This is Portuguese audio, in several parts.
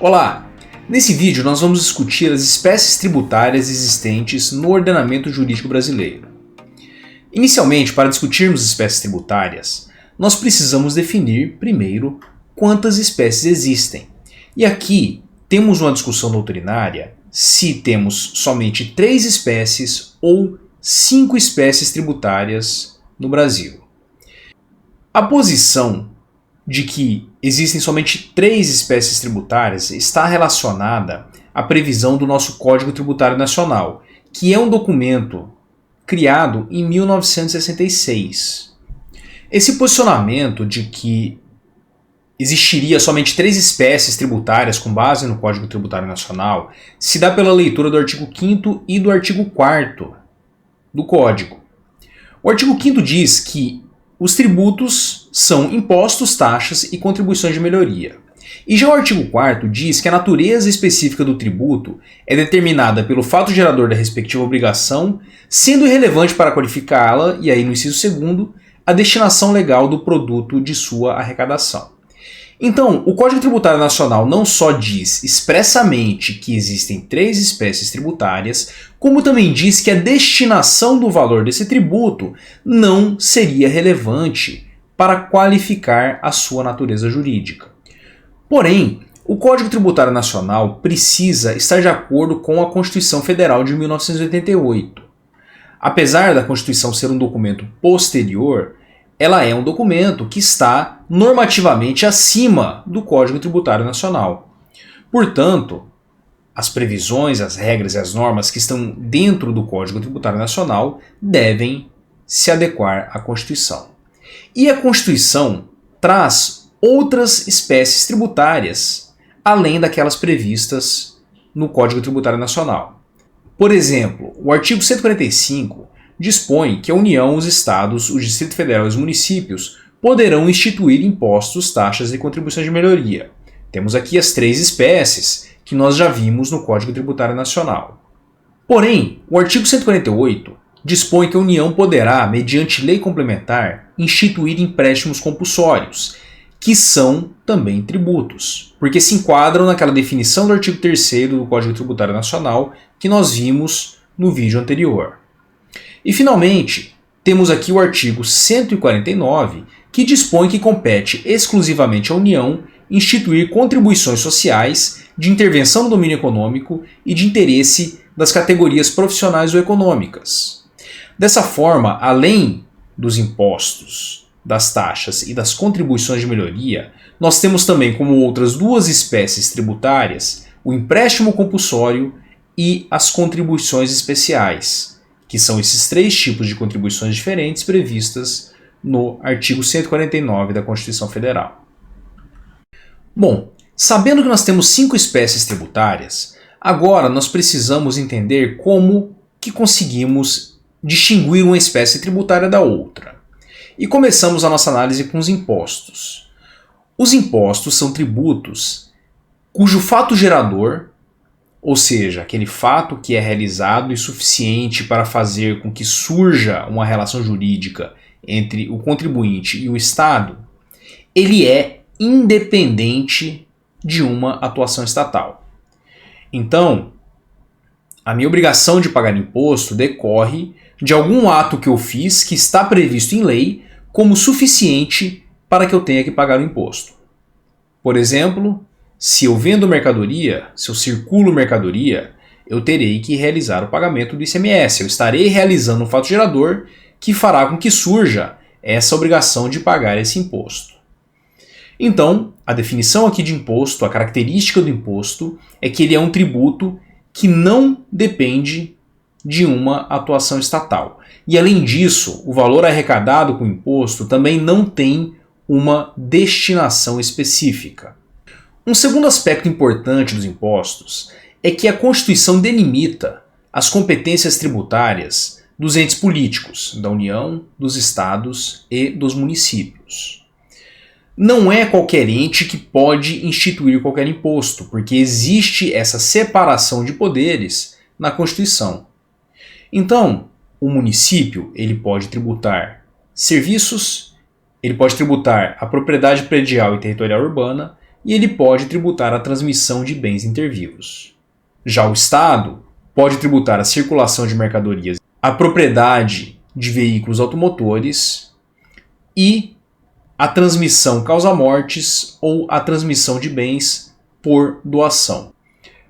Olá! Nesse vídeo nós vamos discutir as espécies tributárias existentes no ordenamento jurídico brasileiro. Inicialmente, para discutirmos espécies tributárias, nós precisamos definir, primeiro, quantas espécies existem. E aqui temos uma discussão doutrinária se temos somente 3 espécies ou 5 espécies tributárias no Brasil. A posição de que existem somente 3 espécies tributárias está relacionada à previsão do nosso Código Tributário Nacional, que é um documento criado em 1966. Esse posicionamento de que existiria somente 3 espécies tributárias com base no Código Tributário Nacional se dá pela leitura do artigo 5º e do artigo 4º do Código. O artigo 5º diz que os tributos são impostos, taxas e contribuições de melhoria. E já o artigo 4º diz que a natureza específica do tributo é determinada pelo fato gerador da respectiva obrigação, sendo irrelevante para qualificá-la, e aí no inciso 2º, a destinação legal do produto de sua arrecadação. Então, o Código Tributário Nacional não só diz expressamente que existem 3 espécies tributárias, como também diz que a destinação do valor desse tributo não seria relevante para qualificar a sua natureza jurídica. Porém, o Código Tributário Nacional precisa estar de acordo com a Constituição Federal de 1988. Apesar da Constituição ser um documento posterior, ela é um documento que está normativamente acima do Código Tributário Nacional. Portanto, as previsões, as regras e as normas que estão dentro do Código Tributário Nacional devem se adequar à Constituição. E a Constituição traz outras espécies tributárias, além daquelas previstas no Código Tributário Nacional. Por exemplo, o artigo 145 dispõe que a União, os Estados, o Distrito Federal e os municípios poderão instituir impostos, taxas e contribuições de melhoria. Temos aqui as 3 espécies que nós já vimos no Código Tributário Nacional. Porém, o artigo 148 dispõe que a União poderá, mediante lei complementar, instituir empréstimos compulsórios, que são também tributos, porque se enquadram naquela definição do artigo 3º do Código Tributário Nacional que nós vimos no vídeo anterior. E, finalmente, temos aqui o artigo 149, que dispõe que compete exclusivamente à União instituir contribuições sociais de intervenção no domínio econômico e de interesse das categorias profissionais ou econômicas. Dessa forma, além dos impostos, das taxas e das contribuições de melhoria, nós temos também como outras 2 espécies tributárias o empréstimo compulsório e as contribuições especiais, que são esses 3 tipos de contribuições diferentes previstas no artigo 149 da Constituição Federal. Bom, sabendo que nós temos 5 espécies tributárias, agora nós precisamos entender como que conseguimos distinguir uma espécie tributária da outra. E começamos a nossa análise com os impostos. Os impostos são tributos cujo fato gerador, ou seja, aquele fato que é realizado e suficiente para fazer com que surja uma relação jurídica entre o contribuinte e o Estado, ele é independente de uma atuação estatal. Então, a minha obrigação de pagar imposto decorre de algum ato que eu fiz que está previsto em lei como suficiente para que eu tenha que pagar o imposto. Por exemplo, se eu vendo mercadoria, se eu circulo mercadoria, eu terei que realizar o pagamento do ICMS. Eu estarei realizando um fato gerador que fará com que surja essa obrigação de pagar esse imposto. Então, a definição aqui de imposto, a característica do imposto, é que ele é um tributo que não depende de uma atuação estatal. E além disso, o valor arrecadado com o imposto também não tem uma destinação específica. Um segundo aspecto importante dos impostos é que a Constituição delimita as competências tributárias dos entes políticos, da União, dos Estados e dos municípios. Não é qualquer ente que pode instituir qualquer imposto, porque existe essa separação de poderes na Constituição. Então, o município ele pode tributar serviços, ele pode tributar a propriedade predial e territorial urbana, e ele pode tributar a transmissão de bens intervivos. Já o Estado pode tributar a circulação de mercadorias, a propriedade de veículos automotores e a transmissão causa-mortes ou a transmissão de bens por doação.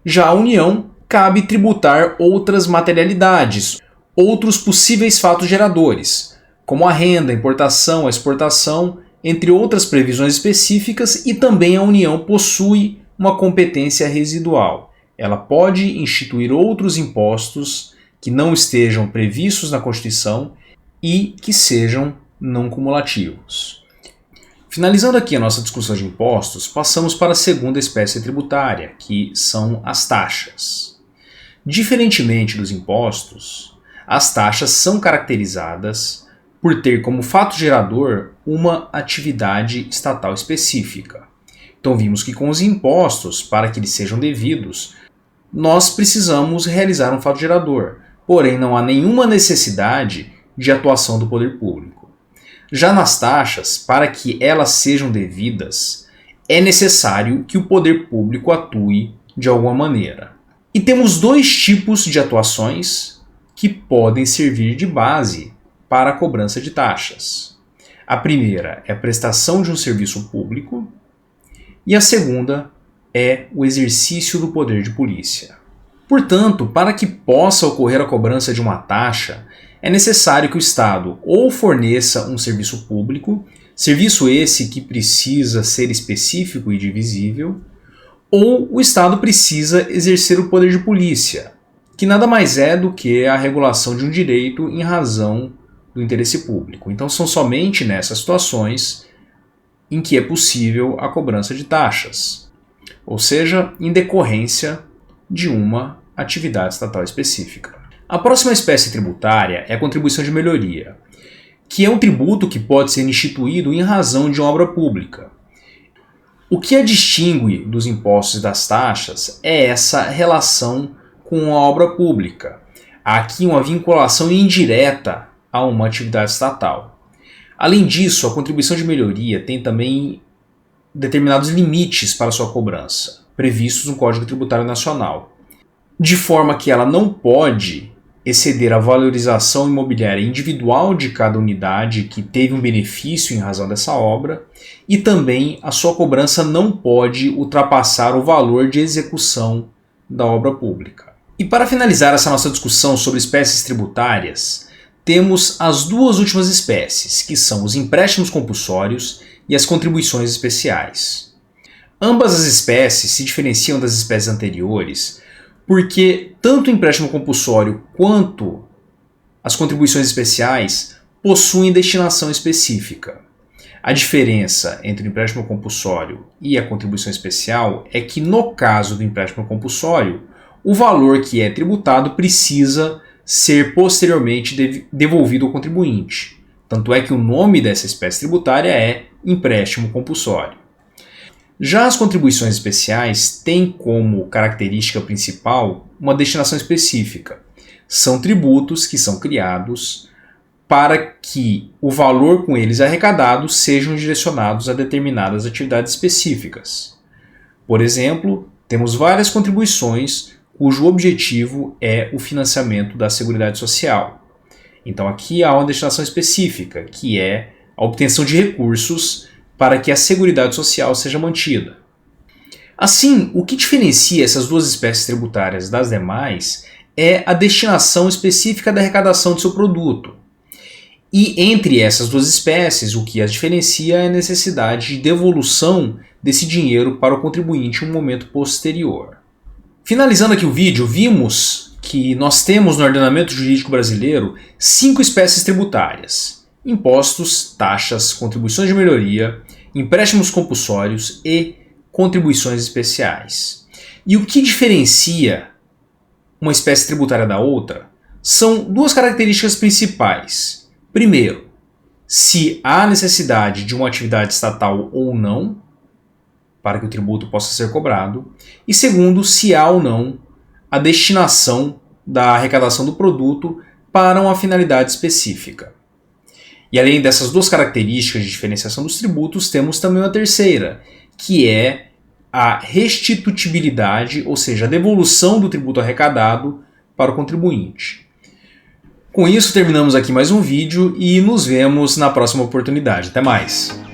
Já a União cabe tributar outras materialidades, outros possíveis fatos geradores, como a renda, a importação, a exportação, entre outras previsões específicas, e também a União possui uma competência residual. Ela pode instituir outros impostos que não estejam previstos na Constituição e que sejam não cumulativos. Finalizando aqui a nossa discussão de impostos, passamos para a segunda espécie tributária, que são as taxas. Diferentemente dos impostos, as taxas são caracterizadas por ter como fato gerador uma atividade estatal específica. Então vimos que com os impostos, para que eles sejam devidos, nós precisamos realizar um fato gerador, porém não há nenhuma necessidade de atuação do poder público. Já nas taxas, para que elas sejam devidas, é necessário que o poder público atue de alguma maneira. E temos dois tipos de atuações que podem servir de base para a cobrança de taxas. A primeira é a prestação de um serviço público e a segunda é o exercício do poder de polícia. Portanto, para que possa ocorrer a cobrança de uma taxa, é necessário que o Estado ou forneça um serviço público, serviço esse que precisa ser específico e divisível, ou o Estado precisa exercer o poder de polícia, que nada mais é do que a regulação de um direito em razão do interesse público. Então são somente nessas situações em que é possível a cobrança de taxas, ou seja, em decorrência de uma atividade estatal específica. A próxima espécie tributária é a contribuição de melhoria, que é um tributo que pode ser instituído em razão de uma obra pública. O que a distingue dos impostos e das taxas é essa relação com a obra pública. Há aqui uma vinculação indireta a uma atividade estatal. Além disso, a contribuição de melhoria tem também determinados limites para sua cobrança, previstos no Código Tributário Nacional, de forma que ela não pode exceder a valorização imobiliária individual de cada unidade que teve um benefício em razão dessa obra, e também a sua cobrança não pode ultrapassar o valor de execução da obra pública. E para finalizar essa nossa discussão sobre espécies tributárias, temos as duas últimas espécies, que são os empréstimos compulsórios e as contribuições especiais. Ambas as espécies se diferenciam das espécies anteriores porque tanto o empréstimo compulsório quanto as contribuições especiais possuem destinação específica. A diferença entre o empréstimo compulsório e a contribuição especial é que, no caso do empréstimo compulsório, o valor que é tributado precisa ser posteriormente devolvido ao contribuinte. Tanto é que o nome dessa espécie tributária é empréstimo compulsório. Já as contribuições especiais têm como característica principal uma destinação específica. São tributos que são criados para que o valor com eles arrecadado sejam direcionados a determinadas atividades específicas. Por exemplo, temos várias contribuições cujo objetivo é o financiamento da Seguridade Social. Então aqui há uma destinação específica, que é a obtenção de recursos para que a Seguridade Social seja mantida. Assim, o que diferencia essas duas espécies tributárias das demais é a destinação específica da arrecadação de seu produto. E entre essas duas espécies, o que as diferencia é a necessidade de devolução desse dinheiro para o contribuinte em um momento posterior. Finalizando aqui o vídeo, vimos que nós temos no ordenamento jurídico brasileiro 5 espécies tributárias: impostos, taxas, contribuições de melhoria, empréstimos compulsórios e contribuições especiais. E o que diferencia uma espécie tributária da outra são duas características principais. Primeiro, se há necessidade de uma atividade estatal ou não para que o tributo possa ser cobrado. E segundo, se há ou não a destinação da arrecadação do produto para uma finalidade específica. E além dessas duas características de diferenciação dos tributos, temos também uma terceira, que é a restitutibilidade, ou seja, a devolução do tributo arrecadado para o contribuinte. Com isso, terminamos aqui mais um vídeo e nos vemos na próxima oportunidade. Até mais!